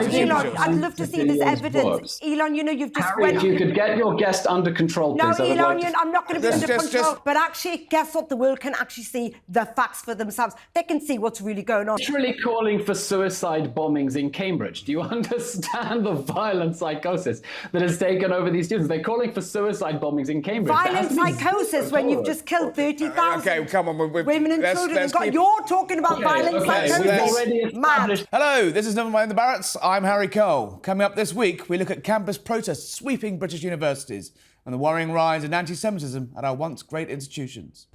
Eylon, I'd love to see this evidence. Eylon, you know, you've just Harry, if you could get your guest under control, please. No, Eylon, I'm not going to be under control. But actually, guess what? The world can actually see the facts for themselves. They can see what's really going on. Literally calling for suicide bombings in Cambridge. Do you understand the violent psychosis that has taken over these students? They're calling for suicide bombings in Cambridge. Violent psychosis when you've just killed 30,000 okay, come on, women and children. You're talking about violent psychosis. Mad. Hello, this is Never Mind the Ballots. I'm Harry Cole. Coming up this week, we look at campus protests sweeping British universities and the worrying rise in anti-Semitism at our once great institutions.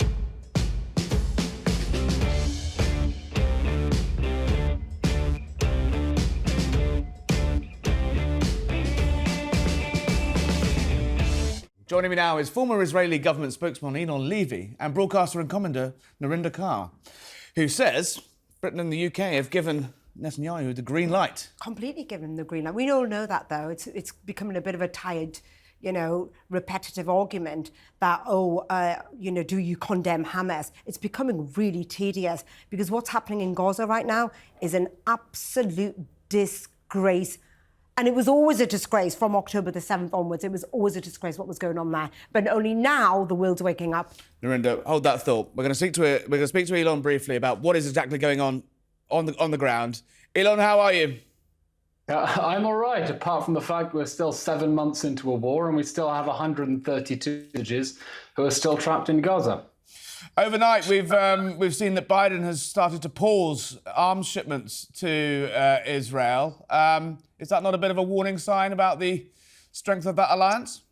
Joining me now is former Israeli government spokesman Eylon Levy and broadcaster and commentator Narinder Kaur, who says Britain and the UK have given Netanyahu the green light. Completely given him the green light. We all know that, though. It's becoming a bit of a tired, repetitive argument that, do you condemn Hamas? It's becoming really tedious because what's happening in Gaza right now is an absolute disgrace. And it was always a disgrace from October the 7th onwards. It was always a disgrace what was going on there. But only now the world's waking up. Narinder, hold that thought. We're going to speak to Eylon briefly about what is exactly going on the ground. Eylon, how are you? I'm all right, apart from the fact we're still 7 months into a war and we still have 132 refugees who are still trapped in Gaza. Overnight, we've seen that Biden has started to pause arms shipments to Israel. Is that not a bit of a warning sign about the strength of that alliance?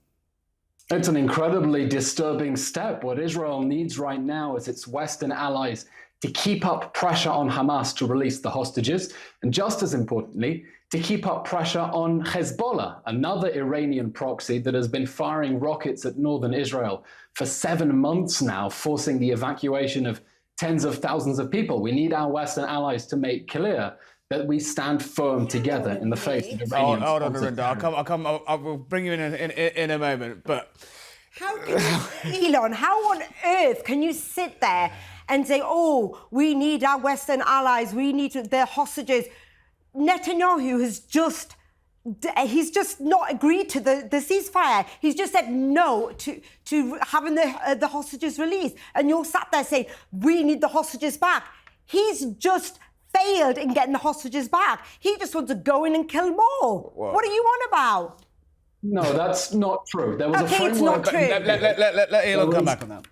It's an incredibly disturbing step. What Israel needs right now is its Western allies to keep up pressure on Hamas to release the hostages, and just as importantly, to keep up pressure on Hezbollah, another Iranian proxy that has been firing rockets at northern Israel for 7 months now, forcing the evacuation of tens of thousands of people. We need our Western allies to make clear that we stand firm together in the face of Iranian. Hold on, Narinder. I will bring you in a moment. But how can Eylon? How on earth can you sit there and say, "Oh, we need our Western allies. We need their hostages"? Netanyahu he's just not agreed to the ceasefire. He's just said no to having the hostages released. And you're sat there saying, we need the hostages back. He's just failed in getting the hostages back. He just wants to go in and kill more. Whoa. What are you on about? No, that's not true. There was a framework. It's not true. Let Eylon come back on that.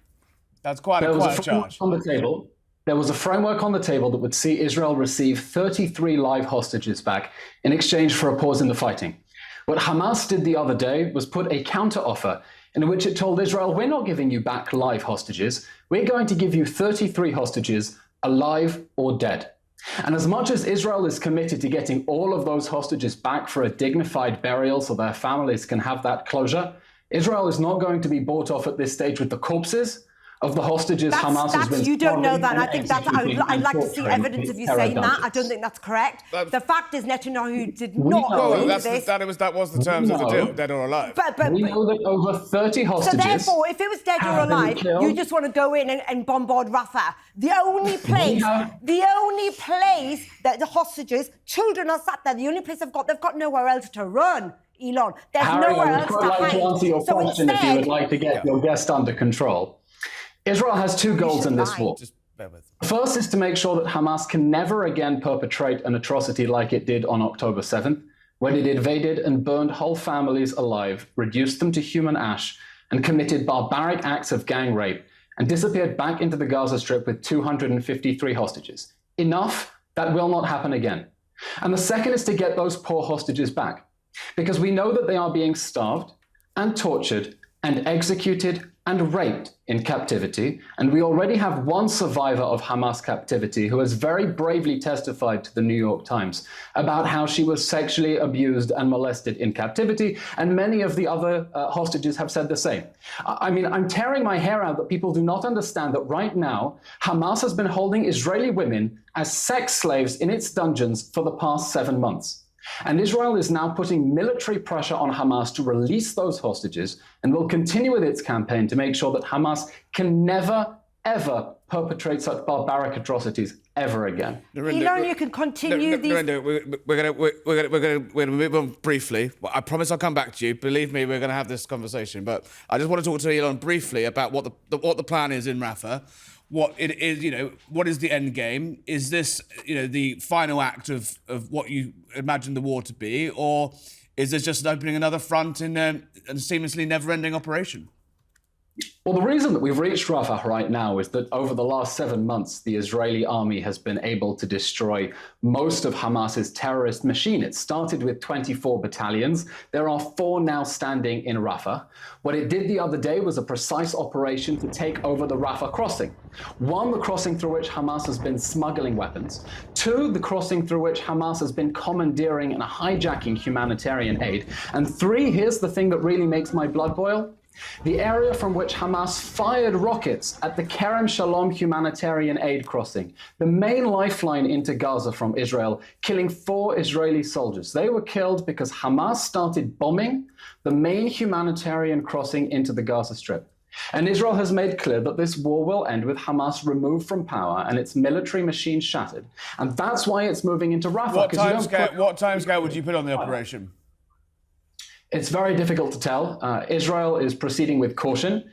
That's quite a charge. On the table. There was a framework on the table that would see Israel receive 33 live hostages back in exchange for a pause in the fighting. What Hamas did the other day was put a counter-offer in which it told Israel, we're not giving you back live hostages. We're going to give you 33 hostages, alive or dead. And as much as Israel is committed to getting all of those hostages back for a dignified burial so their families can have that closure, Israel is not going to be bought off at this stage with the corpses of the hostages Hamas has been. You don't know that. I think that's. I'd like to see evidence of you saying that. I don't think that's correct. The fact is, Netanyahu did not agree to this. That was the terms of the deal, dead or alive. But we know that over 30 hostages. So therefore, if it was dead or alive, you just want to go in and bombard Rafah. The only place that the hostages, children are sat there. The only place they've got nowhere else to run. Eylon, there's nowhere else to hide. I'd like to answer your question if you would like to get your guest under control. Israel has two goals in this war. First is to make sure that Hamas can never again perpetrate an atrocity like it did on October 7th, when it invaded and burned whole families alive, reduced them to human ash, and committed barbaric acts of gang rape, and disappeared back into the Gaza Strip with 253 hostages. Enough, that will not happen again. And the second is to get those poor hostages back, because we know that they are being starved and tortured and executed and raped in captivity. And we already have one survivor of Hamas captivity who has very bravely testified to the New York Times about how she was sexually abused and molested in captivity. And many of the other hostages have said the same. I mean, I'm tearing my hair out that people do not understand that right now, Hamas has been holding Israeli women as sex slaves in its dungeons for the past 7 months. And Israel is now putting military pressure on Hamas to release those hostages and will continue with its campaign to make sure that Hamas can never, ever perpetrate such barbaric atrocities ever again. Eylon, you can continue these. We're gonna move on briefly. I promise I'll come back to you. Believe me, we're gonna have this conversation. But I just want to talk to Eylon briefly about what the plan is in Rafah. What it is, what is the end game? Is this, the final act of what you imagine the war to be, or is this just opening another front in a seamlessly never-ending operation? Well, the reason that we've reached Rafah right now is that over the last 7 months, the Israeli army has been able to destroy most of Hamas's terrorist machine. It started with 24 battalions. There are 4 now standing in Rafah. What it did the other day was a precise operation to take over the Rafah crossing. 1, the crossing through which Hamas has been smuggling weapons. 2, the crossing through which Hamas has been commandeering and hijacking humanitarian aid. And 3, here's the thing that really makes my blood boil. The area from which Hamas fired rockets at the Kerem Shalom humanitarian aid crossing, the main lifeline into Gaza from Israel, killing 4 Israeli soldiers. They were killed because Hamas started bombing the main humanitarian crossing into the Gaza Strip. And Israel has made clear that this war will end with Hamas removed from power and its military machine shattered. And that's why it's moving into Rafah. What timescale would you put on the operation? It's very difficult to tell. Israel is proceeding with caution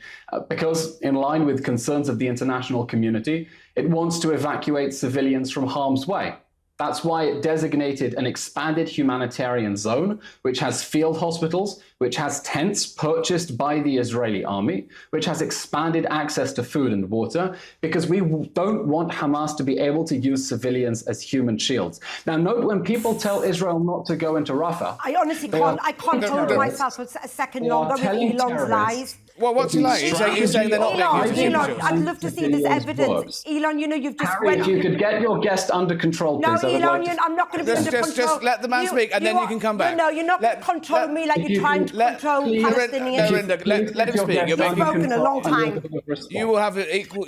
because, in line with concerns of the international community, it wants to evacuate civilians from harm's way. That's why it designated an expanded humanitarian zone, which has field hospitals, which has tents purchased by the Israeli army, which has expanded access to food and water, because we don't want Hamas to be able to use civilians as human shields. Now, note when people tell Israel not to go into Rafah. I honestly can't hold myself for a second longer with Eylon's lies. Well, what's he like? He's saying they're not Eylon, I'd love to see this evidence. Eylon, you've just Harry, if you could get your guest under control, please. No, Eylon, I'm not going to be under control. Just let the man speak, and then you can come back. No, you're not going to control me like you're trying to control Palestinians. Let him speak. You've spoken a long time. You will have an equal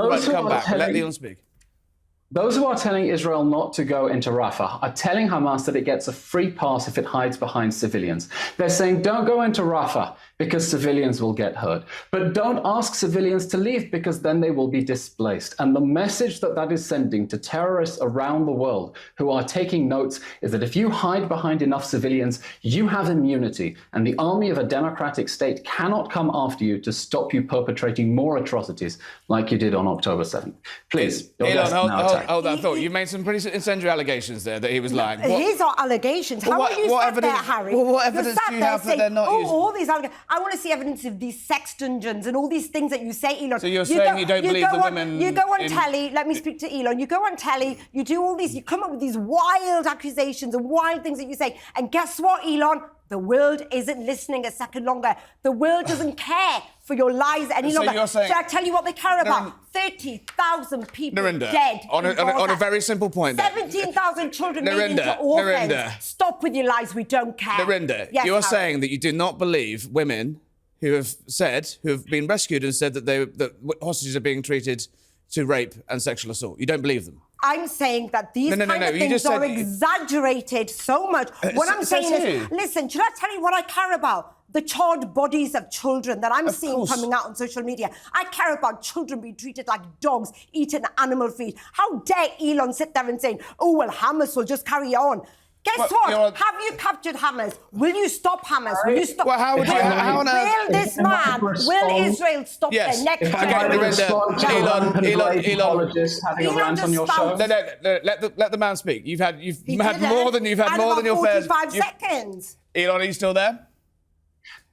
right to come back. Let Eylon speak. Those who are telling Israel not to go into Rafah are telling Hamas that it gets a free pass if it hides behind civilians. They're saying, don't go into Rafah because civilians will get hurt. But don't ask civilians to leave because then they will be displaced. And the message that that is sending to terrorists around the world who are taking notes is that if you hide behind enough civilians, you have immunity. And the army of a democratic state cannot come after you to stop you perpetrating more atrocities like you did on October 7th. Please, hold that thought. You made some pretty incendiary allegations there that he was lying. These are allegations. How are you sat there, Harry? Well, what evidence do you have that they're not using? All these allegations. I want to see evidence of these sex dungeons and all these things that you say, Eylon. So you're saying you don't believe the women... You go on telly, let me speak to Eylon. You go on telly, you do all these, you come up with these wild accusations and wild things that you say. And guess what, Eylon? The world isn't listening a second longer. The world doesn't care for your lies any longer. You're saying, should I tell you what they care about? 30,000 people dead on a very simple point. 17,000 children made into orphans. Stop with your lies. We don't care. Narendra, yes, you're saying that you do not believe women who have been rescued and said that hostages are being treated to rape and sexual assault. You don't believe them. I'm saying that these kind of things are exaggerated so much. What I'm saying is, listen, should I tell you what I care about? The charred bodies of children that I'm seeing coming out on social media. I care about children being treated like dogs, eating animal feed. How dare Eylon sit there and say, oh, well, Hamas will just carry on. Guess what? Have you captured Hamas? Will you stop Hamas? Will you stop? Well, will Israel stop their next Eylon on your show? Let the man speak. You've had more than your fair. 45 seconds. Eylon, are you still there?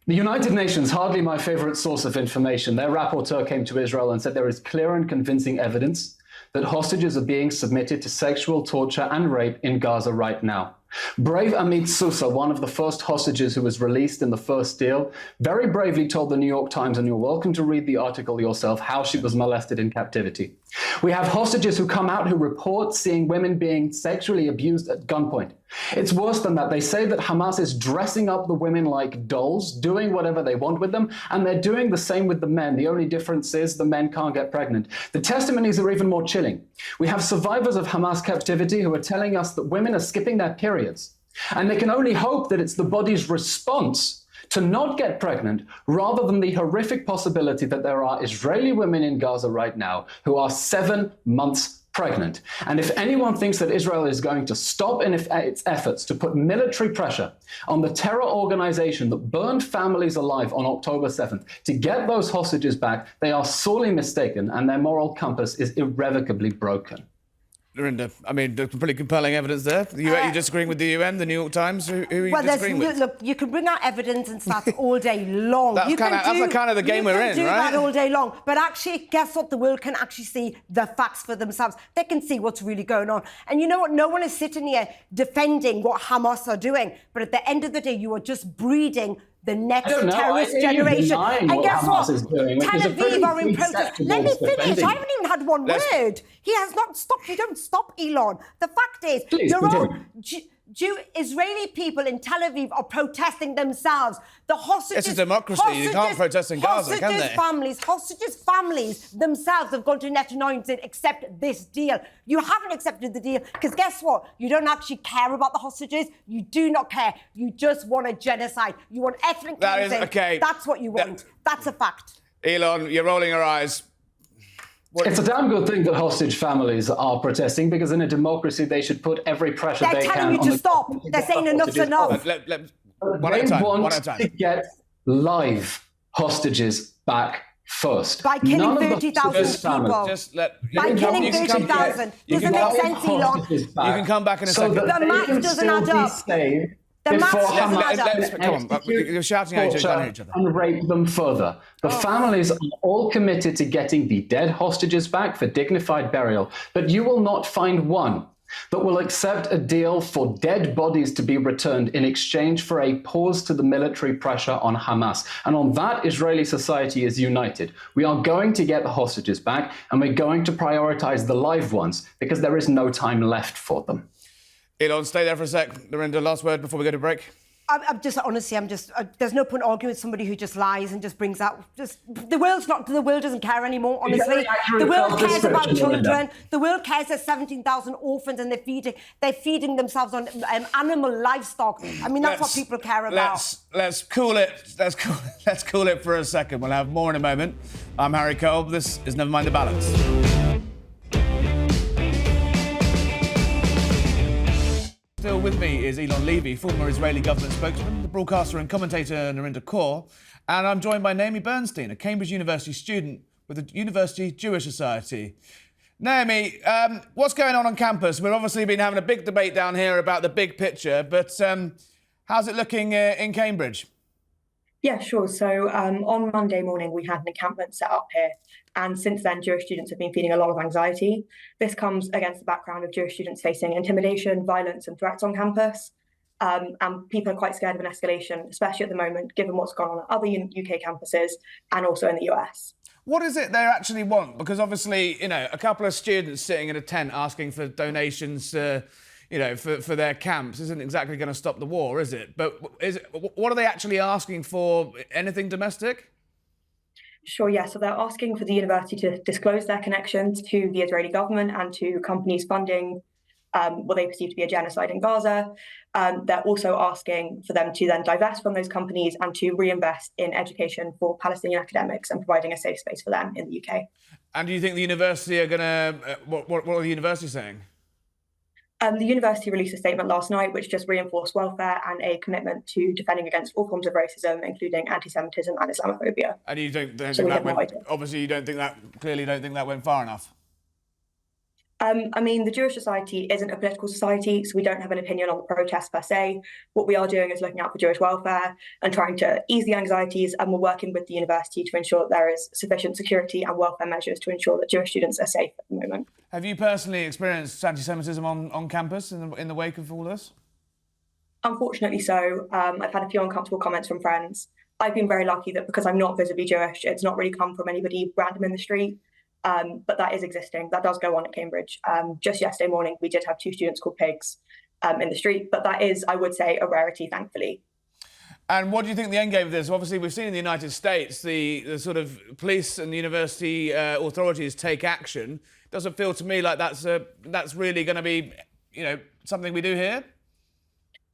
The United Nations, hardly my favorite source of information. Their rapporteur came to Israel and said there is clear and convincing evidence that hostages are being submitted to sexual torture and rape in Gaza right now. Brave Amit Sousa, one of the first hostages who was released in the first deal, very bravely told the New York Times, and you're welcome to read the article yourself, how she was molested in captivity. We have hostages who come out who report seeing women being sexually abused at gunpoint. It's worse than that. They say that Hamas is dressing up the women like dolls, doing whatever they want with them, and they're doing the same with the men. The only difference is the men can't get pregnant. The testimonies are even more chilling. We have survivors of Hamas captivity who are telling us that women are skipping their periods. And they can only hope that it's the body's response to not get pregnant rather than the horrific possibility that there are Israeli women in Gaza right now who are 7 months pregnant. And if anyone thinks that Israel is going to stop in its efforts to put military pressure on the terror organization that burned families alive on October 7th to get those hostages back, they are sorely mistaken and their moral compass is irrevocably broken. Lorinda, I mean, there's pretty compelling evidence there. You're disagreeing with the UN, the New York Times? Who are you disagreeing with? Look, you can bring out evidence and stats all day long. That's kind of the game we're in, right? You can do that all day long. But actually, guess what? The world can actually see the facts for themselves. They can see what's really going on. And you know what? No one is sitting here defending what Hamas are doing. But at the end of the day, you are just breeding the next terrorist generation. And guess what? Tel Aviv are in protest. Let me finish. I haven't even had one word. He has not stopped. You don't stop, Eylon. The fact is, your own Israeli people in Tel Aviv are protesting themselves. The hostages... It's a democracy. You can't protest in Gaza, can they? Hostages' families themselves have gone to Netanyahu and said, accept this deal. You haven't accepted the deal because guess what? You don't actually care about the hostages. You do not care. You just want a genocide. You want ethnic cleansing. Okay. That's what you want. That's a fact. Eylon, you're rolling your eyes. It's a damn good thing that hostage families are protesting because in a democracy they should put every pressure they can. They're telling you to stop. They're saying enough's enough. They want to get live hostages back first. By killing 30,000 people. By killing 30,000. Doesn't make sense, Eylon. You can come back in a second. The math doesn't add up. The come on, you're shouting at each other. And rape them further. The families are all committed to getting the dead hostages back for dignified burial, but you will not find one that will accept a deal for dead bodies to be returned in exchange for a pause to the military pressure on Hamas. And on that, Israeli society is united. We are going to get the hostages back, and we're going to prioritize the live ones because there is no time left for them. Eylon, stay there for a sec. Lorinda, last word before we go to break. Honestly, there's no point arguing with somebody who just lies and just brings out, the world doesn't care anymore, honestly. The world cares about children. The world cares there's 17,000 orphans and they're feeding themselves on animal livestock. I mean, that's what people care about. Let's cool it for a second. We'll have more in a moment. I'm Harry Kolb. This is Never Mind the Ballots. Still with me is Eylon Levy, former Israeli government spokesman, the broadcaster and commentator Narinder Kaur, and I'm joined by Naomi Bernstein, a Cambridge University student with the University Jewish Society. Naomi, what's going on campus? We've obviously been having a big debate down here about the big picture, but how's it looking in Cambridge? Yeah, sure. So on Monday morning, we had an encampment set up here. And since then, Jewish students have been feeling a lot of anxiety. This comes against the background of Jewish students facing intimidation, violence and threats on campus. And people are quite scared of an escalation, especially at the moment, given what's gone on at other UK campuses and also in the US. What is it they actually want? Because obviously, a couple of students sitting in a tent asking for donations for their camps isn't exactly going to stop the war, is it? But what are they actually asking for? Anything domestic? Sure, yeah. So they're asking for the university to disclose their connections to the Israeli government and to companies funding what they perceive to be a genocide in Gaza. They're also asking for them to then divest from those companies and to reinvest in education for Palestinian academics and providing a safe space for them in the UK. And do you think the university are going to... what are the universities saying? The university released a statement last night which just reinforced welfare and a commitment to defending against all forms of racism, including anti-Semitism and Islamophobia. And you don't think that went... Obviously, you don't think that went far enough. I mean, the Jewish Society isn't a political society, so we don't have an opinion on the protests per se. What we are doing is looking out for Jewish welfare and trying to ease the anxieties, and we're working with the university to ensure that there is sufficient security and welfare measures to ensure that Jewish students are safe at the moment. Have you personally experienced anti-Semitism on campus in the wake of all this? Unfortunately so. I've had a few uncomfortable comments from friends. I've been very lucky that because I'm not visibly Jewish, it's not really come from anybody random in the street. But that is existing. That does go on at Cambridge. Just yesterday morning, we did have 2 students called pigs in the street. But that is, I would say, a rarity, thankfully. And what do you think the end game of this? Obviously, we've seen in the United States the sort of police and university authorities take action. Doesn't feel to me like that's really going to be, something we do here?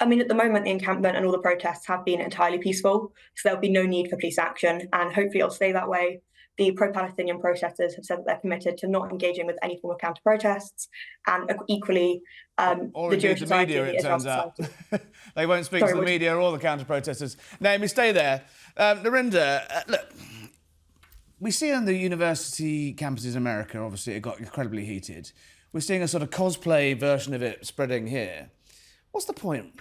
I mean, at the moment, the encampment and all the protests have been entirely peaceful, so there'll be no need for police action, and hopefully it'll stay that way. The pro-Palestinian protesters have said that they're committed to not engaging with any form of counter-protests, and equally, or the Jewish the society, media, it turns out. They won't speak to the Sorry, media or the counter-protesters. Naomi, stay there. Narinder, look, we see on the university campuses in America, obviously, it got incredibly heated. We're seeing a sort of cosplay version of it spreading here. What's the point?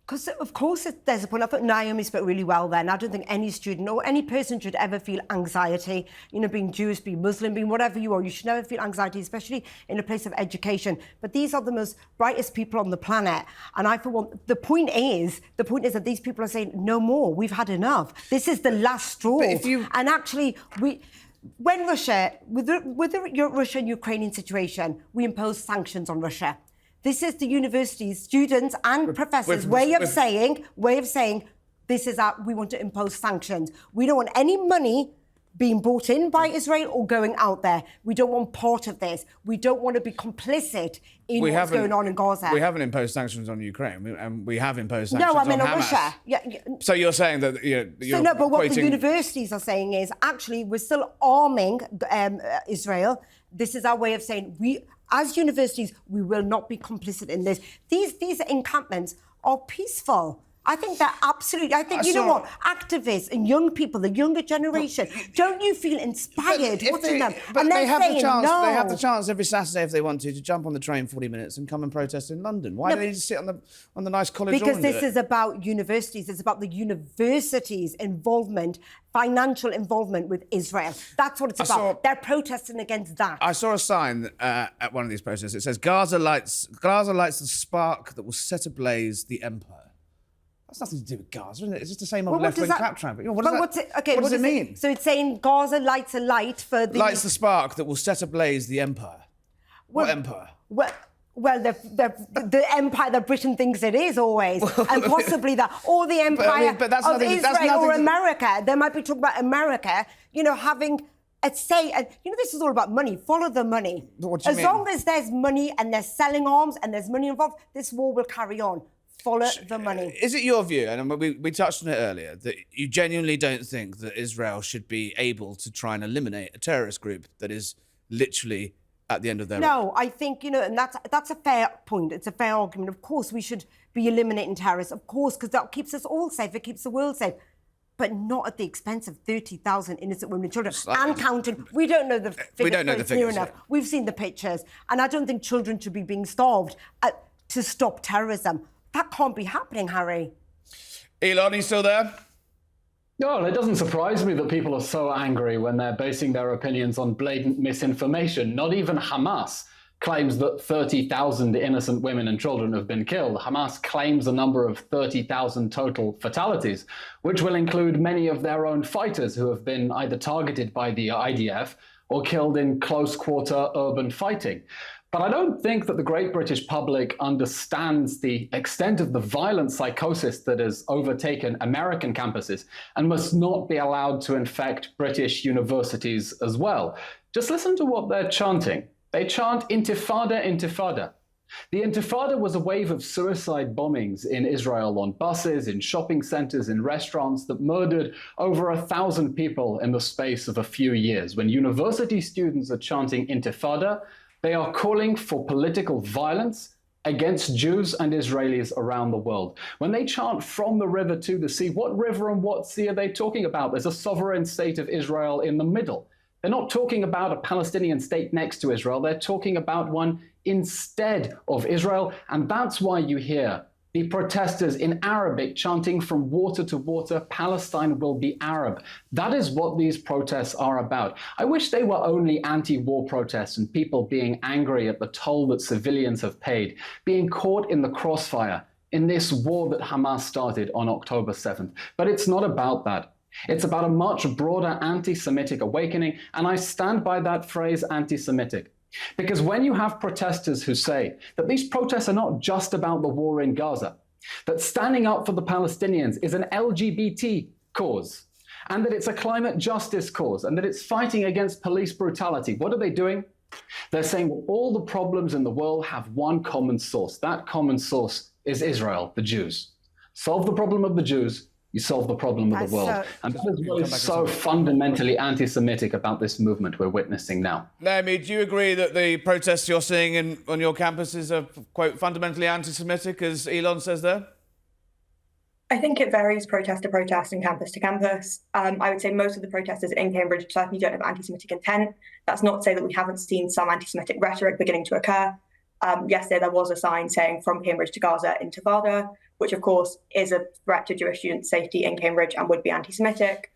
Because, of course, there's a point. I thought Naomi spoke really well then. I don't think any student or any person should ever feel anxiety, being Jewish, being Muslim, being whatever you are. You should never feel anxiety, especially in a place of education. But these are the most brightest people on the planet. And I, for one, the point is that these people are saying, no more, we've had enough. This is the last straw. And actually, when Russia, with the Russia and Ukrainian situation, we imposed sanctions on Russia. This is the university's students and professors' way of saying, this is we want to impose sanctions. We don't want any money being brought in by Israel or going out there. We don't want part of this. We don't want to be complicit in what's going on in Gaza. We haven't imposed sanctions on Ukraine, and we have imposed sanctions on Hamas. Russia. Yeah. So you're saying that you're no, but what the universities are saying is actually we're still arming Israel. This is our way of saying as universities, we will not be complicit in this. These encampments are peaceful. I think they're absolutely... I think, what? Activists and young people, the younger generation, don't you feel inspired watching them? But and they have saying, the chance. no. They have the chance every Saturday if they want to jump on the train 40 minutes and come and protest in London. Why do they just sit on the nice college lawn? Because this is about universities. It's about the universities' involvement, financial involvement with Israel. That's what it's about. They're protesting against that. I saw a sign at one of these protests. It says, Gaza lights the spark that will set ablaze the empire. That's nothing to do with Gaza, isn't it? It's just the same old left-wing claptrap. What does it mean? So it's saying Gaza lights a light for the... Lights the spark that will set ablaze the empire. What empire? Well, the empire that Britain thinks it is always, and possibly that, or the empire of Israel or America. They might be talking about America, having a say. And this is all about money. Follow the money. What do you mean? As long as there's money and they're selling arms and there's money involved, this war will carry on. Follow the money. Is it your view, and we touched on it earlier, that you genuinely don't think that Israel should be able to try and eliminate a terrorist group that is literally at the end of their No, I think, and that's a fair point. It's a fair argument. Of course, we should be eliminating terrorists, of course, because that keeps us all safe. It keeps the world safe. But not at the expense of 30,000 innocent women and children. And counting. We don't know the figures. We don't know the figures. Enough. We've seen the pictures. And I don't think children should be being starved to stop terrorism. That can't be happening, Harry. Eylon, are you still there? No, it doesn't surprise me that people are so angry when they're basing their opinions on blatant misinformation. Not even Hamas claims that 30,000 innocent women and children have been killed. Hamas claims a number of 30,000 total fatalities, which will include many of their own fighters who have been either targeted by the IDF or killed in close-quarter urban fighting. But I don't think that the great British public understands the extent of the violent psychosis that has overtaken American campuses and must not be allowed to infect British universities as well. Just listen to what they're chanting. They chant Intifada, Intifada. The Intifada was a wave of suicide bombings in Israel on buses, in shopping centers, in restaurants that murdered over 1,000 people in the space of a few years. When university students are chanting Intifada, they are calling for political violence against Jews and Israelis around the world. When they chant from the river to the sea, what river and what sea are they talking about? There's a sovereign state of Israel in the middle. They're not talking about a Palestinian state next to Israel. They're talking about one instead of Israel. And that's why you hear the protesters in Arabic chanting from water to water, Palestine will be Arab. That is what these protests are about. I wish they were only anti-war protests and people being angry at the toll that civilians have paid, being caught in the crossfire in this war that Hamas started on October 7th. But it's not about that. It's about a much broader anti-Semitic awakening, and I stand by that phrase, anti-Semitic. Because when you have protesters who say that these protests are not just about the war in Gaza, that standing up for the Palestinians is an LGBT cause, and that it's a climate justice cause, and that it's fighting against police brutality, what are they doing? They're saying, well, all the problems in the world have one common source. That common source is Israel, the Jews. Solve the problem of the Jews, you solve the problem of the world. And that is what is so fundamentally anti-Semitic about this movement we're witnessing now. Naomi, do you agree that the protests you're seeing on your campuses are, quote, fundamentally anti-Semitic, as Eylon says there? I think it varies protest to protest and campus to campus. I would say most of the protesters in Cambridge certainly don't have anti-Semitic intent. That's not to say that we haven't seen some anti-Semitic rhetoric beginning to occur. Yesterday, there was a sign saying "From Cambridge to Gaza, Intifada," which of course is a threat to Jewish students' safety in Cambridge and would be anti-Semitic.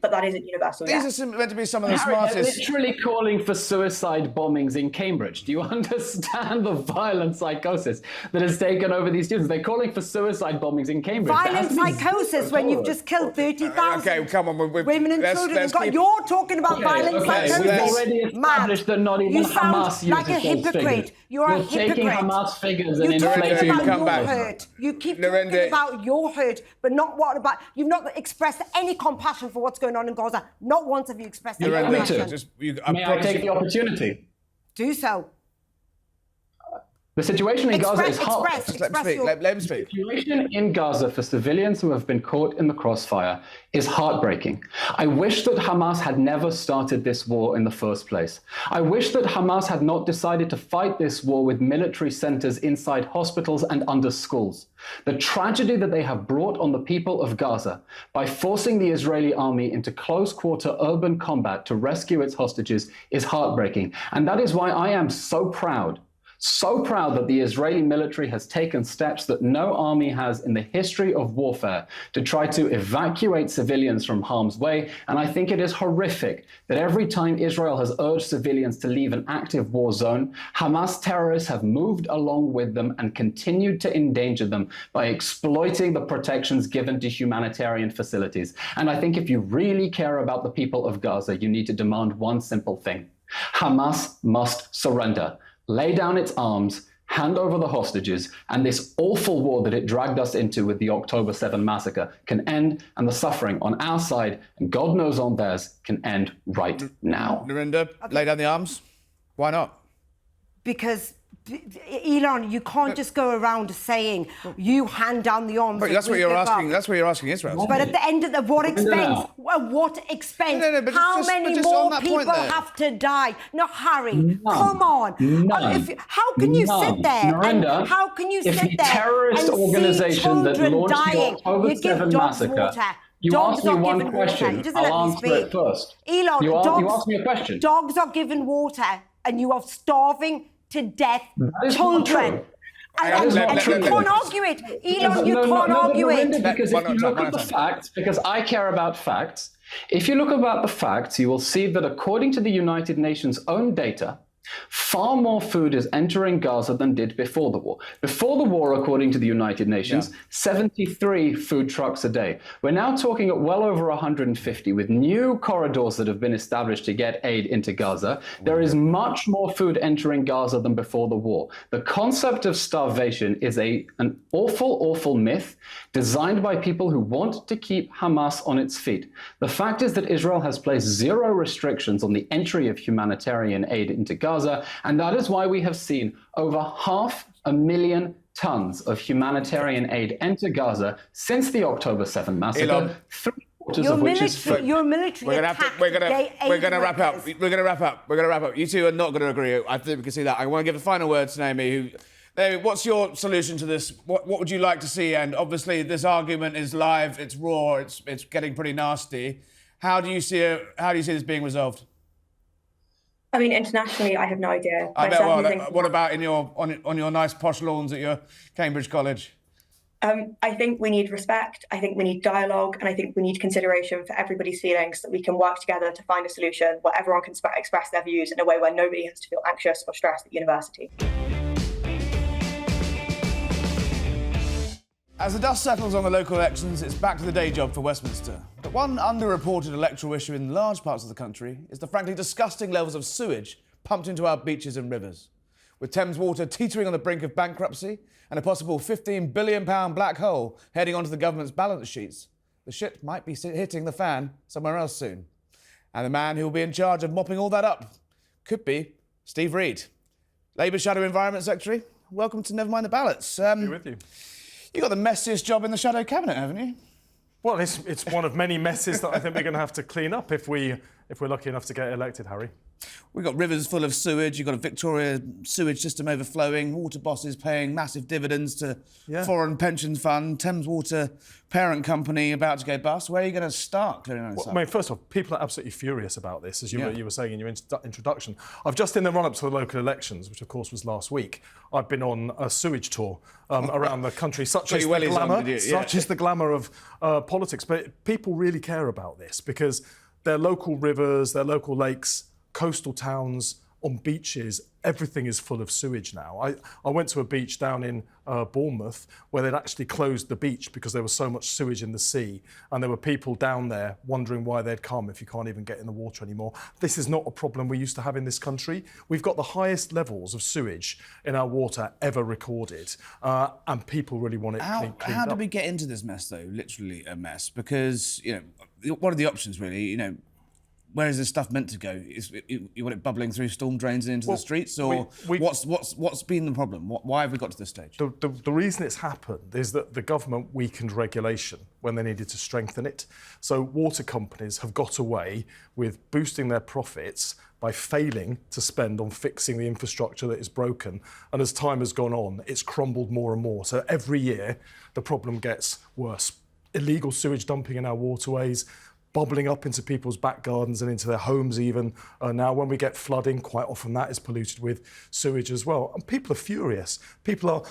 But that isn't universal yet. These are meant to be some of the Harry, smartest... they're literally calling for suicide bombings in Cambridge. Do you understand the violent psychosis that has taken over these students? They're calling for suicide bombings in Cambridge. Violent psychosis when you've just killed 30,000 okay, come on, women and children. You're talking about violent psychosis. We've already established that not even Hamas uses like a those hypocrite. figures. You're a hypocrite. Taking Hamas figures and You're talking inflating about them. your hurt. You keep talking about your hurt, but not what about... You've not expressed any compassion for what's going on in Gaza. Not once have you expressed any compassion. May I take the opportunity? Do so. The situation in Gaza is hot. Let him speak. The situation in Gaza for civilians who have been caught in the crossfire is heartbreaking. I wish that Hamas had never started this war in the first place. I wish that Hamas had not decided to fight this war with military centers inside hospitals and under schools. The tragedy that they have brought on the people of Gaza by forcing the Israeli army into close-quarter urban combat to rescue its hostages is heartbreaking. And that is why I am so proud that the Israeli military has taken steps that no army has in the history of warfare to try to evacuate civilians from harm's way. And I think it is horrific that every time Israel has urged civilians to leave an active war zone, Hamas terrorists have moved along with them and continued to endanger them by exploiting the protections given to humanitarian facilities. And I think if you really care about the people of Gaza, you need to demand one simple thing. Hamas must surrender. Lay down its arms, hand over the hostages, and this awful war that it dragged us into with the October 7 massacre can end, and the suffering on our side, and God knows on theirs, can end right now. Narinder, lay down the arms. Why not? Because, Eylon, you can't just go around saying you hand down the arms. But that's what you're asking. That's what you're asking Israel. But at the end of the what expense? What expense? But how many more people have to die? No, Harry, come on. How can you sit there? Narendra, and how can you sit there? If the terrorist organization that launched the October 7 massacre. You asked me one question. I'll answer it first. Eylon, you asked me a question. Dogs are given water, and you are starving to death children. That is not true. You can't argue it. Eylon, you can't argue it. Because if you look at the facts, because I care about facts, if you look about the facts, you will see that according to the United Nations' own data, far more food is entering Gaza than did before the war. Before the war, according to the United Nations, 73 food trucks a day. We're now talking at well over 150 with new corridors that have been established to get aid into Gaza. There is much more food entering Gaza than before the war. The concept of starvation is an awful, awful myth designed by people who want to keep Hamas on its feet. The fact is that Israel has placed zero restrictions on the entry of humanitarian aid into Gaza. And that is why we have seen over 500,000 tons of humanitarian aid enter Gaza since the October 7 massacre. Eylon, Your military we're gonna wrap up. We're gonna wrap up. You two are not gonna agree. I think we can see that. I want to give the final word to Naomi. Naomi, what's your solution to this? What would you like to see? And obviously, this argument is live. It's raw. It's getting pretty nasty. How do you see it? How do you see this being resolved? I mean, internationally, I have no idea. What about on your nice posh lawns at your Cambridge College? I think we need respect. I think we need dialogue, and I think we need consideration for everybody's feelings, so that we can work together to find a solution where everyone can express their views in a way where nobody has to feel anxious or stressed at university. As the dust settles on the local elections, it's back to the day job for Westminster. But one underreported electoral issue in large parts of the country is the frankly disgusting levels of sewage pumped into our beaches and rivers. With Thames Water teetering on the brink of bankruptcy and a possible £15 billion black hole heading onto the government's balance sheets, the shit might be hitting the fan somewhere else soon. And the man who will be in charge of mopping all that up could be Steve Reid. Labour Shadow Environment Secretary, welcome to Never Mind the Ballots. Be with you. You got the messiest job in the shadow cabinet, haven't you? Well, it's one of many messes that I think we're going to have to clean up if we're lucky enough to get elected, Harry. We've got rivers full of sewage, you've got a Victoria sewage system overflowing, water bosses paying massive dividends to foreign pension fund, Thames Water parent company about to go bust. Where are you going to start clearing this up? I mean, first off, people are absolutely furious about this, as you were saying in your introduction. I've just, in the run-up to the local elections, which of course was last week, I've been on a sewage tour around the country, such is the glamour of politics. But people really care about this because their local rivers, their local lakes, coastal towns, on beaches, everything is full of sewage now. I went to a beach down in Bournemouth where they'd actually closed the beach because there was so much sewage in the sea, and there were people down there wondering why they'd come if you can't even get in the water anymore. This is not a problem we used to have in this country. We've got the highest levels of sewage in our water ever recorded, and people really want it cleaned up. How did we get into this mess, though? Literally a mess, because, what are the options, really? Where is this stuff meant to go? You want it bubbling through storm drains and into the streets, or what's been the problem? Why have we got to this stage? The reason it's happened is that the government weakened regulation when they needed to strengthen it. So water companies have got away with boosting their profits by failing to spend on fixing the infrastructure that is broken. And as time has gone on, it's crumbled more and more. So every year, the problem gets worse. Illegal sewage dumping in our waterways, bubbling up into people's back gardens and into their homes even. Now, when we get flooding, quite often that is polluted with sewage as well. And people are furious. People are,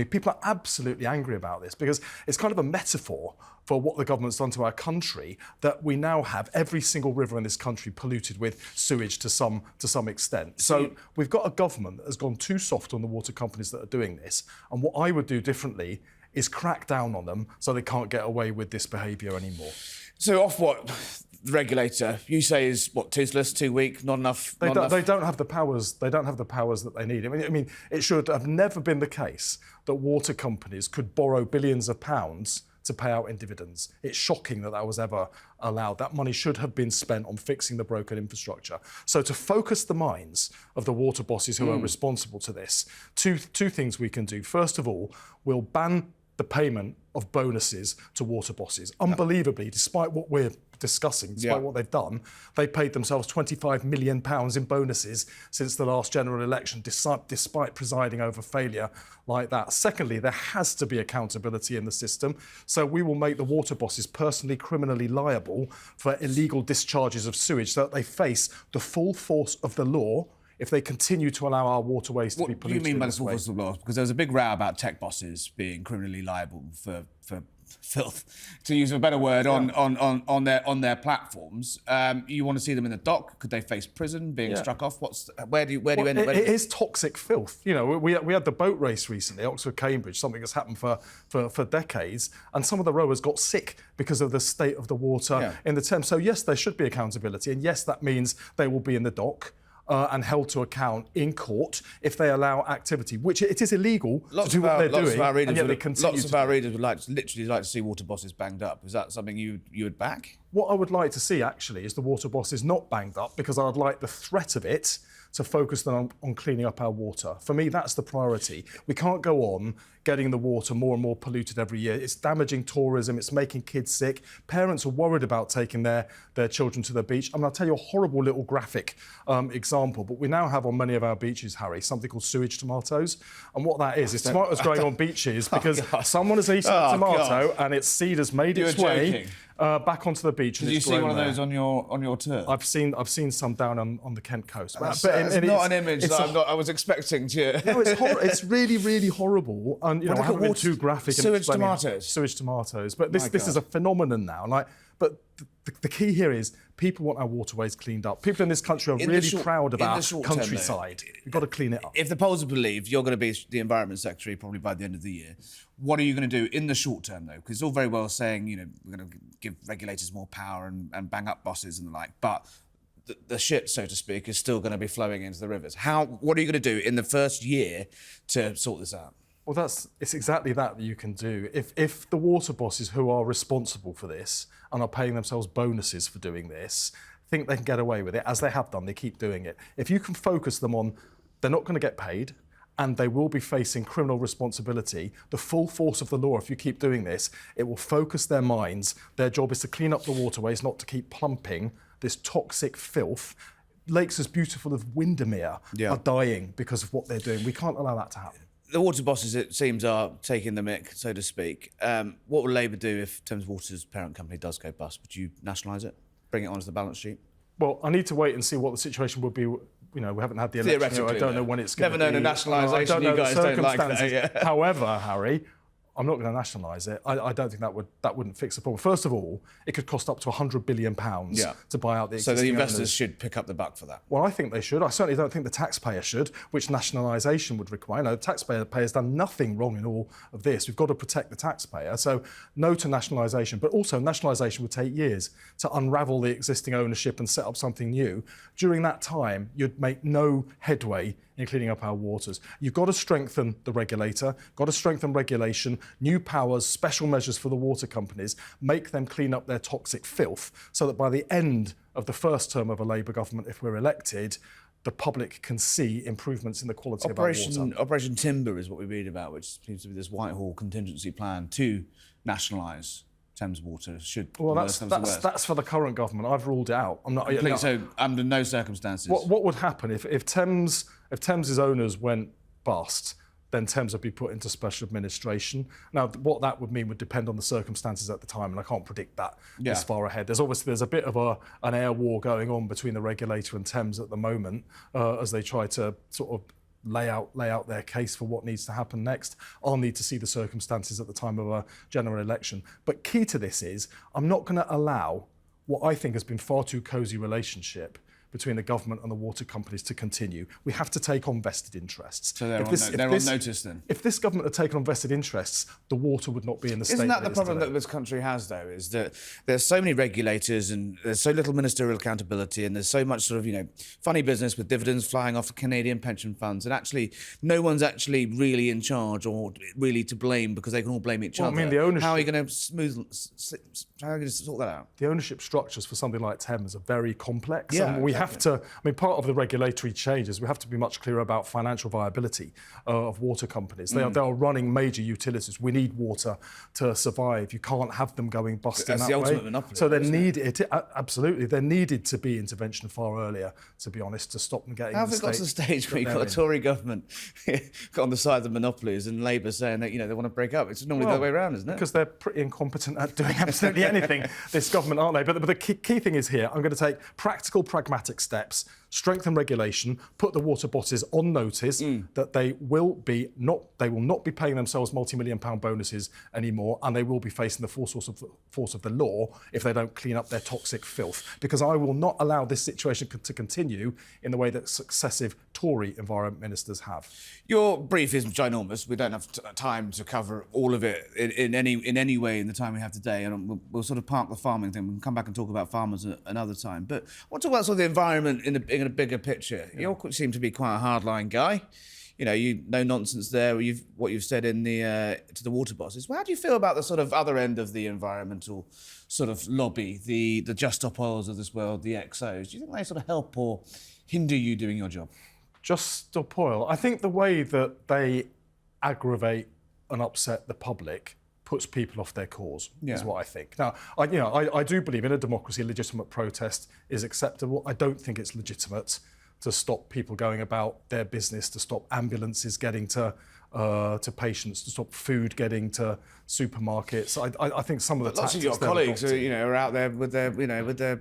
people are absolutely angry about this because it's kind of a metaphor for what the government's done to our country, that we now have every single river in this country polluted with sewage to some extent. So we've got a government that has gone too soft on the water companies that are doing this. And what I would do differently is crack down on them so they can't get away with this behaviour anymore. So Ofwat, the regulator, you say is toothless, too weak, not enough. They don't have the powers. They don't have the powers that they need. I mean, it should have never been the case that water companies could borrow billions of pounds to pay out in dividends. It's shocking that was ever allowed. That money should have been spent on fixing the broken infrastructure. So to focus the minds of the water bosses who are responsible to this, two things we can do. First of all, we'll ban the payment of bonuses to water bosses. Unbelievably, despite what we're discussing, despite what they've done, they paid themselves £25 million in bonuses since the last general election, despite presiding over failure like that. Secondly, there has to be accountability in the system. So we will make the water bosses personally criminally liable for illegal discharges of sewage so that they face the full force of the law if they continue to allow our waterways to be polluted. What do you mean by the full force of the law? Because there was a big row about tech bosses being criminally liable for filth, to use a better word, on their platforms. You want to see them in the dock? Could they face prison, being struck off? Where do you end? It is toxic filth. We had the boat race recently, Oxford-Cambridge, something that's happened for decades, and some of the rowers got sick because of the state of the water in the Thames. So yes, there should be accountability, and yes, that means they will be in the dock. And held to account in court if they allow activity, which it is illegal to do what they're doing, and yet they continue. Lots of our readers would literally like to see water bosses banged up. Is that something you would back? What I would like to see, actually, is the water bosses not banged up, because I'd like the threat of it to focus on cleaning up our water. For me, that's the priority. We can't go on getting the water more and more polluted every year. It's damaging tourism, it's making kids sick. Parents are worried about taking their children to the beach. I mean, I'll tell you a horrible little graphic example, but we now have on many of our beaches, Harry, something called sewage tomatoes. And what that is tomatoes growing on beaches because someone has eaten a tomato and its seed has made its way back onto the beach. Did you see one of those on your tour? I've seen some down on the Kent coast. It's not an image that I was expecting to. No, it's really, really horrible. And I haven't been too graphic. Sewage tomatoes. Sewage tomatoes. But this is a phenomenon now. But the key here is people want our waterways cleaned up. People in this country are really proud of our countryside. We've got to clean it up. If the polls believe you're going to be the Environment Secretary probably by the end of the year, what are you going to do in the short term, though? Because it's all very well saying, we're going to give regulators more power and bang up bosses and the like, but the shit, so to speak, is still going to be flowing into the rivers. What are you going to do in the first year to sort this out? Well, it's exactly that you can do. If the water bosses who are responsible for this and are paying themselves bonuses for doing this think they can get away with it, as they have done, they keep doing it. If you can focus them on, they're not going to get paid, and they will be facing criminal responsibility. The full force of the law, if you keep doing this, it will focus their minds. Their job is to clean up the waterways, not to keep plumping this toxic filth. Lakes as beautiful as Windermere are dying because of what they're doing. We can't allow that to happen. The water bosses, it seems, are taking the mick, so to speak. What will Labour do if Thames Water's parent company does go bust? Would you nationalise it? Bring it onto the balance sheet? Well, I need to wait and see what the situation would be. You know, we haven't had the election. I don't know when it's going to be. Never known a nationalisation. You guys don't like that. Yeah. However, Harry, I'm not going to nationalise it. I don't think that wouldn't fix the problem. First of all, it could cost up to £100 billion to buy out the existing So the investors owners. should pick up the buck for that? Well, I think they should. I certainly don't think the taxpayer should, which nationalisation would require. No, the taxpayer has done nothing wrong in all of this. We've got to protect the taxpayer. So no to nationalisation. But also nationalisation would take years to unravel the existing ownership and set up something new. During that time, you'd make no headway in cleaning up our waters. You've got to strengthen the regulator, got to strengthen regulation, new powers, special measures for the water companies, make them clean up their toxic filth so that by the end of the first term of a Labour government, if we're elected, the public can see improvements in the quality of our water. Operation Timber is what we read about, which seems to be this Whitehall contingency plan to nationalise Thames Water. Well, that's for the current government. I've ruled it out. I'm not. So under no circumstances. What would happen if Thames's owners went bust? Then Thames would be put into special administration. Now, what that would mean would depend on the circumstances at the time, and I can't predict that this far ahead. There's a bit of an air war going on between the regulator and Thames at the moment as they try to sort of lay out their case for what needs to happen next. I'll need to see the circumstances at the time of a general election. But key to this is I'm not going to allow what I think has been far too cosy relationship between the government and the water companies to continue. We have to take on vested interests. So they're on notice then? If this government had taken on vested interests, the water would not be in the state. Isn't that the problem that this country has, though, is that there's so many regulators and there's so little ministerial accountability and there's so much sort of, funny business with dividends flying off the Canadian pension funds, and actually no one's actually really in charge or really to blame because they can all blame each other. I mean, the ownership... How are you going to sort that out? The ownership structures for something like Thames are very complex. Yeah, and we have to, part of the regulatory changes, we have to be much clearer about financial viability of water companies. They are running major utilities. We need water to survive. You can't have them going bust in that way. That's the ultimate monopoly. So absolutely, there needed to be intervention far earlier, to be honest, to stop them getting How have it got to the stage where you've got a Tory government on the side of the monopolies and Labour saying that, they want to break up? It's normally the other way around, isn't it? Because they're pretty incompetent at doing absolutely anything, this government, aren't they? But the key thing is here, I'm going to take practical, pragmatic steps, strengthen regulation, put the water bosses on notice that they will not be paying themselves multi-million-pound bonuses anymore, and they will be facing the full force of the law if they don't clean up their toxic filth. Because I will not allow this situation to continue in the way that successive Tory environment ministers have. Your brief is ginormous. We don't have time to cover all of it in any way in the time we have today, and we'll sort of park the farming thing. We'll come back and talk about farmers another time. But I want to talk about sort of the environment in a bigger picture. Yeah. You seem to be quite a hardline guy. No nonsense there. What you've said in to the water bosses. Well, how do you feel about the sort of other end of the environmental sort of lobby, the Just Stop Oils of this world, the XOs? Do you think they sort of help or hinder you doing your job? Just Stop Oil. I think the way that they aggravate and upset the public puts people off their cause, is what I think. Now, I do believe in a democracy, legitimate protest is acceptable. I don't think it's legitimate to stop people going about their business, to stop ambulances getting to patients, to stop food getting to supermarkets. I think some of the lots of your colleagues are out there with their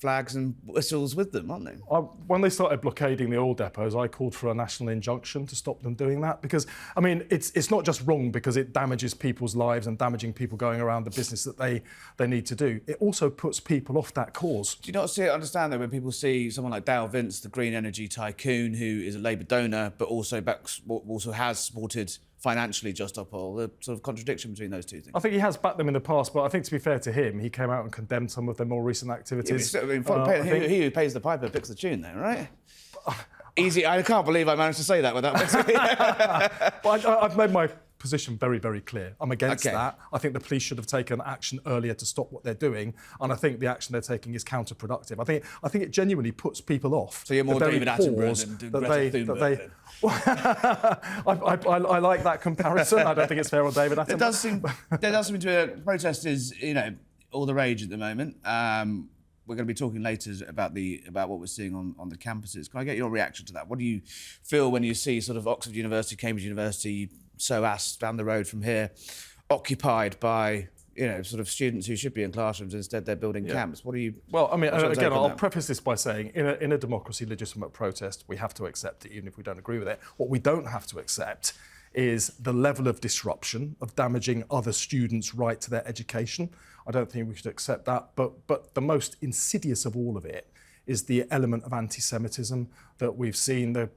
flags and whistles with them, aren't they? When they started blockading the oil depots, I called for a national injunction to stop them doing that, because, it's not just wrong because it damages people's lives and damaging people going around the business that they need to do. It also puts people off that cause. Do you not understand, though, when people see someone like Dale Vince, the green energy tycoon, who is a Labour donor, but also has supported financially Just Stop Oil, the sort of contradiction between those two things? I think he has backed them in the past, but I think, to be fair to him, he came out and condemned some of their more recent activities. He who pays the piper picks the tune, then, right? Easy. I can't believe I managed to say that without. But I've made my position very, very clear. I'm against that. I think the police should have taken action earlier to stop what they're doing, and I think the action they're taking is counterproductive. I think it genuinely puts people off. So you're more David Attenborough than Greta Thunberg. I like that comparison. I don't think it's fair on David Attenborough. There does seem to be protest is, all the rage at the moment. We're going to be talking later about what we're seeing on the campuses. Can I get your reaction to that? What do you feel when you see sort of Oxford University, Cambridge University, SOAS down the road from here, occupied by sort of students who should be in classrooms, instead they're building camps? What do you? Well, I mean, again, I'll preface this by saying, in a democracy, legitimate protest, we have to accept it, even if we don't agree with it. What we don't have to accept is the level of disruption, of damaging other students' right to their education. I don't think we should accept that. But the most insidious of all of it is the element of anti-Semitism that we've seen, the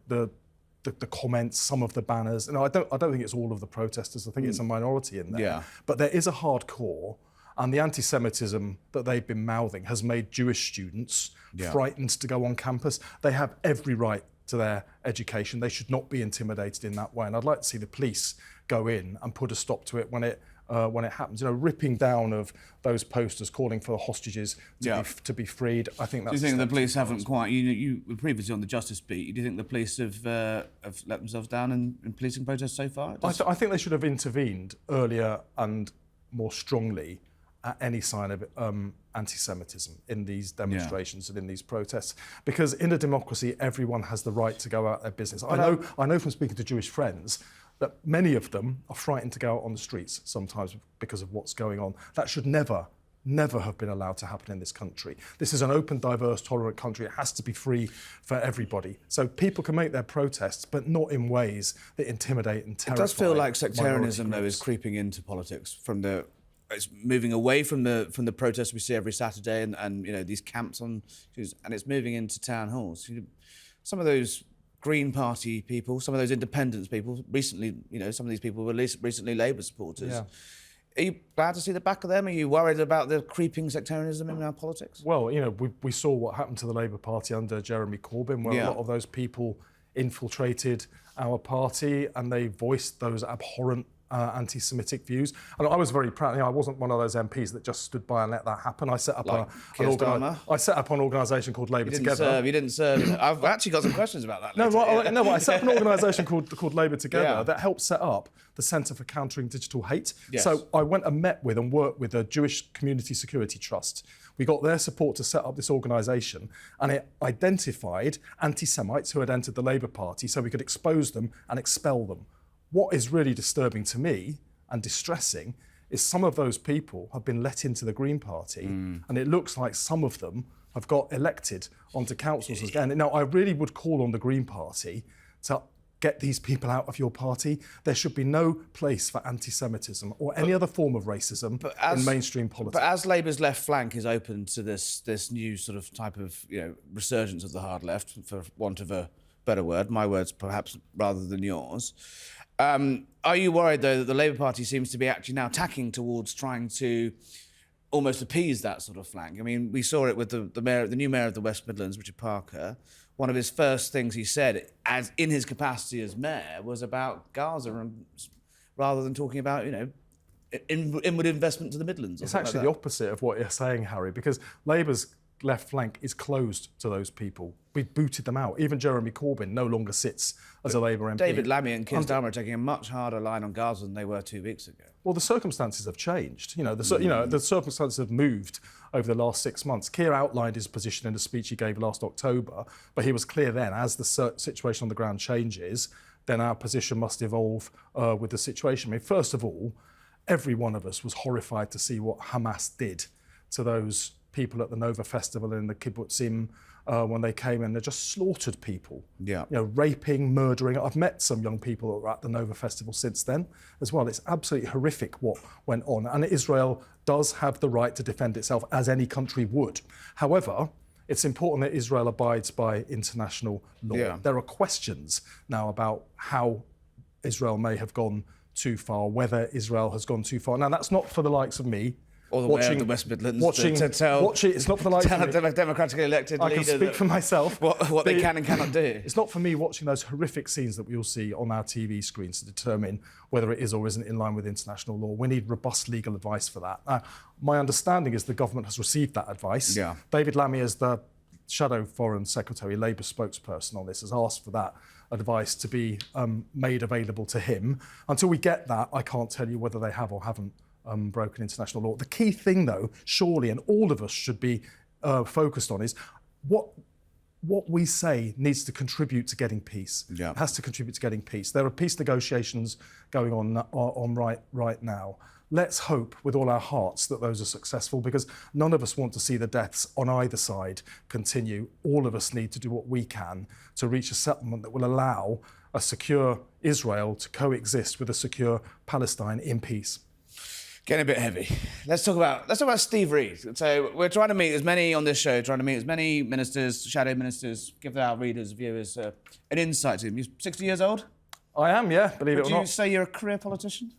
comments, some of the banners. I don't think it's all of the protesters. I think it's a minority in there. Yeah. But there is a hardcore, and the anti-Semitism that they've been mouthing has made Jewish students frightened to go on campus. They have every right to their education. They should not be intimidated in that way. And I'd like to see the police go in and put a stop to it when it happens. Ripping down of those posters calling for the hostages to be freed. I think that's. Do you think the police haven't quite? You were previously on the Justice beat. Do you think the police have let themselves down in policing protests so far? I think they should have intervened earlier and more strongly at any sign of anti-Semitism in these demonstrations and in these protests, because in a democracy, everyone has the right to go out their business. I know from speaking to Jewish friends that many of them are frightened to go out on the streets sometimes because of what's going on. That should never have been allowed to happen in this country. This is an open, diverse, tolerant country. It has to be free for everybody. So people can make their protests, but not in ways that intimidate and terrify. It does feel like sectarianism, though, is creeping into politics. It's moving away from the protests we see every Saturday and these camps on Tuesdays, and it's moving into town halls. Some of those Green Party people, some of those independence people, recently, some of these people were recently Labour supporters. Yeah. Are you glad to see the back of them? Are you worried about the creeping sectarianism in our politics? Well, we saw what happened to the Labour Party under Jeremy Corbyn, where a lot of those people infiltrated our party and they voiced those abhorrent anti-Semitic views. And I was very proud. I wasn't one of those MPs that just stood by and let that happen. I set up an organisation called Labour Together. You didn't serve. I've actually got some questions about that. I set up an organisation called Labour Together that helped set up the Centre for Countering Digital Hate. Yes. So I went and met with and worked with the Jewish Community Security Trust. We got their support to set up this organisation, and it identified anti-Semites who had entered the Labour Party so we could expose them and expel them. What is really disturbing to me and distressing is some of those people have been let into the Green Party, and it looks like some of them have got elected onto councils again. Now, I really would call on the Green Party to get these people out of your party. There should be no place for anti-Semitism or any other form of racism in mainstream politics. But as Labour's left flank is open to this new sort of type of resurgence of the hard left, for want of a better word, my words perhaps rather than yours. Are you worried, though, that the Labour Party seems to be actually now tacking towards trying to almost appease that sort of flank? I mean, we saw it with the new mayor of the West Midlands, Richard Parker. One of his first things he said, as in his capacity as mayor, was about Gaza, and rather than talking about inward investment to the Midlands. It's actually the opposite of what you're saying, Harry, because Labour's left flank is closed to those people. We booted them out. Even Jeremy Corbyn no longer sits as a Labour MP. David Lammy and Keir Starmer are taking a much harder line on Gaza than they were 2 weeks ago. Well, the circumstances have changed. The circumstances have moved over the last 6 months. Keir outlined his position in a speech he gave last October, but he was clear then, as the situation on the ground changes, then our position must evolve with the situation. I mean, first of all, every one of us was horrified to see what Hamas did to those people at the Nova Festival in the kibbutzim when they came in. They just slaughtered people. Yeah. Raping, murdering. I've met some young people that were at the Nova Festival since then as well. It's absolutely horrific what went on. And Israel does have the right to defend itself, as any country would. However, it's important that Israel abides by international law. Yeah. There are questions now about how Israel may have gone too far, whether Israel has gone too far. Now, that's not for the likes of me Or the way of the West Midlands to tell it's not for the likes of me. democratically elected leader. I can speak for myself. What they can and cannot do. It's not for me watching those horrific scenes that we all see on our TV screens to determine whether it is or isn't in line with international law. We need robust legal advice for that. My understanding is the government has received that advice. Yeah. David Lammy, as the Shadow Foreign Secretary, Labour spokesperson on this, has asked for that advice to be made available to him. Until we get that, I can't tell you whether they have or haven't broken international law. The key thing, though, surely, and all of us should be focused on, is what we say needs to contribute to getting peace. Yeah. It has to contribute to getting peace. There are peace negotiations going on right now. Let's hope with all our hearts that those are successful, because none of us want to see the deaths on either side continue. All of us need to do what we can to reach a settlement that will allow a secure Israel to coexist with a secure Palestine in peace. Getting a bit heavy. Let's talk about Steve Reed. So we're trying to meet as many on this show, trying to meet as many ministers, shadow ministers, give our readers, viewers an insight to him. You're 60 years old? I am, yeah, believe it or not. Would you say you're a career politician?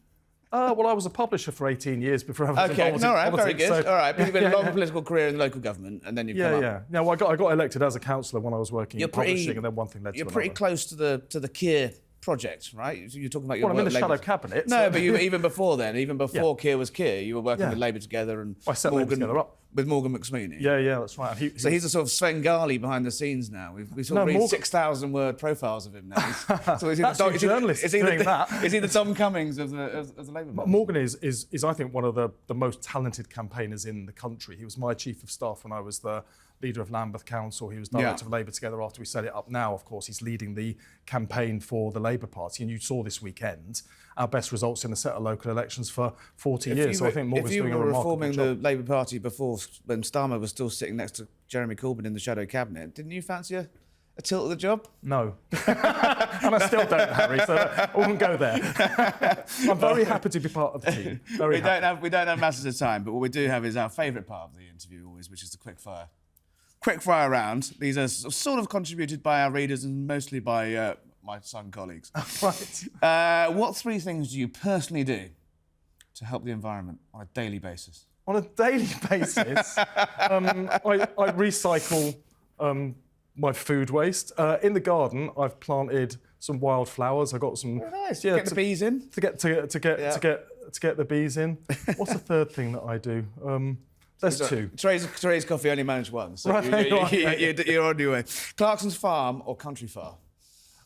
Well, I was a publisher for 18 years before I was involved in all right, politics. Very good. So, all right, but you've been a long political career in local government, and then you've come up. Yeah, well, I got elected as a councillor when I was working in publishing, and then one thing led to another. You're pretty close to the Keir project, right? You're talking about your I'm in the shadow cabinet. No, but even before then, even before Keir was Keir, you were working with Labour together and I set Labour together up. With Morgan McSweeney. Yeah, that's right. So he's a sort of Svengali behind the scenes now. We sort of read 6,000 word profiles of him now. So is he the journalist doing that? Is he the Tom Cummings of the Labour Party? Morgan is I think one of the most talented campaigners in the country. He was my chief of staff when I was the leader of Lambeth Council. He was director of Labour together after we set it up. Now, of course, he's leading the campaign for the Labour Party. And you saw this weekend our best results in a set of local elections for 40 years. So I think Morgan's doing a remarkable job. If you were reforming the Labour Party before, when Starmer was still sitting next to Jeremy Corbyn in the shadow cabinet, didn't you fancy a tilt of the job? No. And I still don't, Harry, so I wouldn't go there. I'm very happy to be part of the team. We don't have masses of time, but what we do have is our favourite part of the interview always, which is the quickfire round. These are sort of contributed by our readers and mostly by my son colleagues. Right. What 3 things do you personally do to help the environment on a daily basis? On a daily basis, I recycle my food waste. In the garden, I've planted some wildflowers. I got some. Oh, nice. Yeah, get the bees in. To get the bees in. What's the third thing that I do? There's 2. Therese Coffee only managed one, so you're on your way. Clarkson's Farm or Country Farm?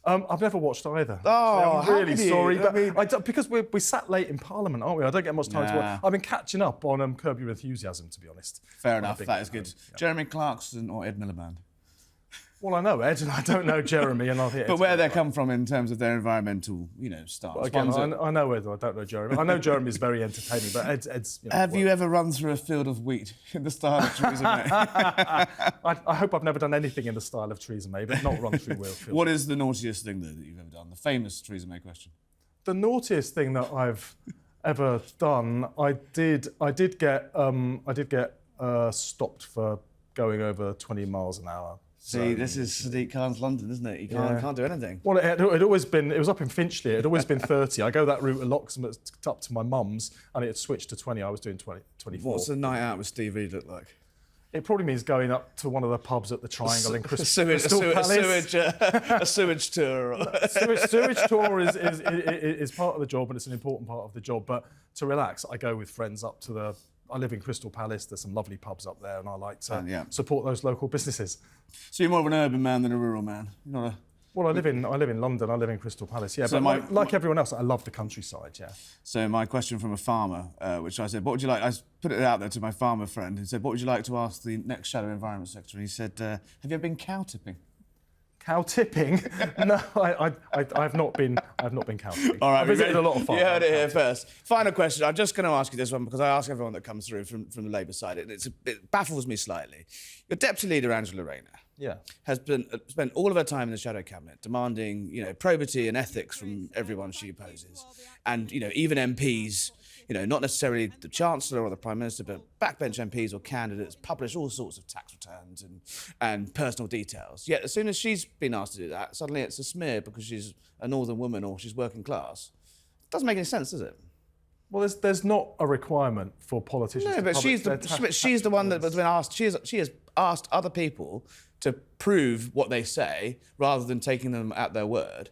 I've never watched either. Oh, I'm really sorry, I mean, because we sat late in Parliament, aren't we? I don't get much time to watch. I've been catching up on Curb Your Enthusiasm, to be honest. Fair enough, that is good. Yeah. Jeremy Clarkson or Ed Miliband? Well, I know Ed, and I don't know Jeremy, and I'll hear. But where they come from in terms of their environmental, stance. Well, again, I know Ed, I don't know Jeremy. I know Jeremy's very entertaining, but Ed's. Have you ever run through a field of wheat in the style of Theresa May? I hope I've never done anything in the style of Theresa May, but not run through Wheelfield. What is the naughtiest thing that you've ever done? The famous Theresa May question. The naughtiest thing that I've ever done, I did get stopped for going over 20 miles an hour. See, this is Sadiq Khan's London, isn't it? You can't do anything. Well, it was up in Finchley. It had always been 30. I go that route at Loxham up to my mum's, and it had switched to 20. I was doing 24. What's a night out with Steve Reed look like? It probably means going up to one of the pubs at the Triangle in Crystal A Palace. sewage tour. Sewage tour is part of the job, and it's an important part of the job. But to relax, I go with friends up to I live in Crystal Palace. There's some lovely pubs up there, and I like to support those local businesses. So you're more of an urban man than a rural man. You're not Well, I live in London. I live in Crystal Palace. Yeah, so but like everyone else, I love the countryside. Yeah. So my question from a farmer, which I said, what would you like? I put it out there to my farmer friend. He said, what would you like to ask the next Shadow Environment Secretary? He said, have you ever been cow tipping? Cow tipping? No, I've not been cow tipping. All right, I visited a lot of farms. You heard it here first. Final question. I'm just going to ask you this one because I ask everyone that comes through from the Labour side. It baffles me slightly. Your deputy leader, Angela Rayner, has spent all of her time in the shadow cabinet demanding, probity and ethics from everyone she opposes, and even MPs. Not necessarily the Chancellor or the Prime Minister, but backbench MPs or candidates publish all sorts of tax returns and personal details. Yet as soon as she's been asked to do that, suddenly it's a smear because she's a northern woman or she's working class. It doesn't make any sense, does it? Well, there's not a requirement for politicians. No, but she's the one that has been asked. She has asked other people to prove what they say rather than taking them at their word.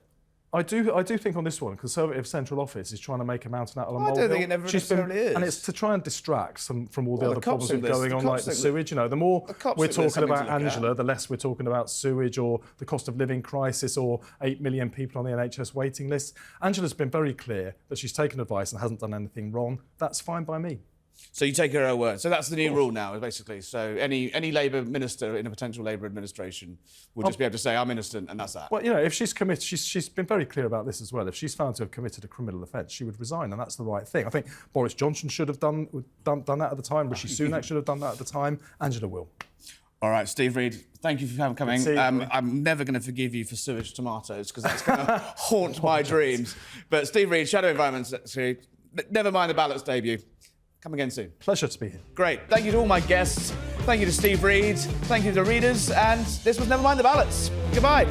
I do think on this one, Conservative Central Office is trying to make a mountain out of a molehill. I don't think it never necessarily is. And it's to try and distract from all the other problems that are going on, like the sewage. You know, the more we're talking about Angela, the less we're talking about sewage or the cost of living crisis or 8 million people on the NHS waiting list. Angela's been very clear that she's taken advice and hasn't done anything wrong. That's fine by me. So you take her at her word. So that's the new rule now, basically. So any Labour minister in a potential Labour administration will just be able to say, I'm innocent, and that's that. Well, you know, if she's committed, she's been very clear about this as well. If she's found to have committed a criminal offence, she would resign, and that's the right thing. I think Boris Johnson should have done that at the time. Rishi Sunak should have done that at the time. Angela will. All right, Steve Reed, thank you for coming. I'm never going to forgive you for sewage tomatoes, because that's going to haunt my dreams. But Steve Reed, Shadow Environment Secretary, never mind the Ballots debut. Come again soon. Pleasure to be here. Great. Thank you to all my guests. Thank you to Steve Reed. Thank you to the readers. And this was Never Mind the Ballots. Goodbye.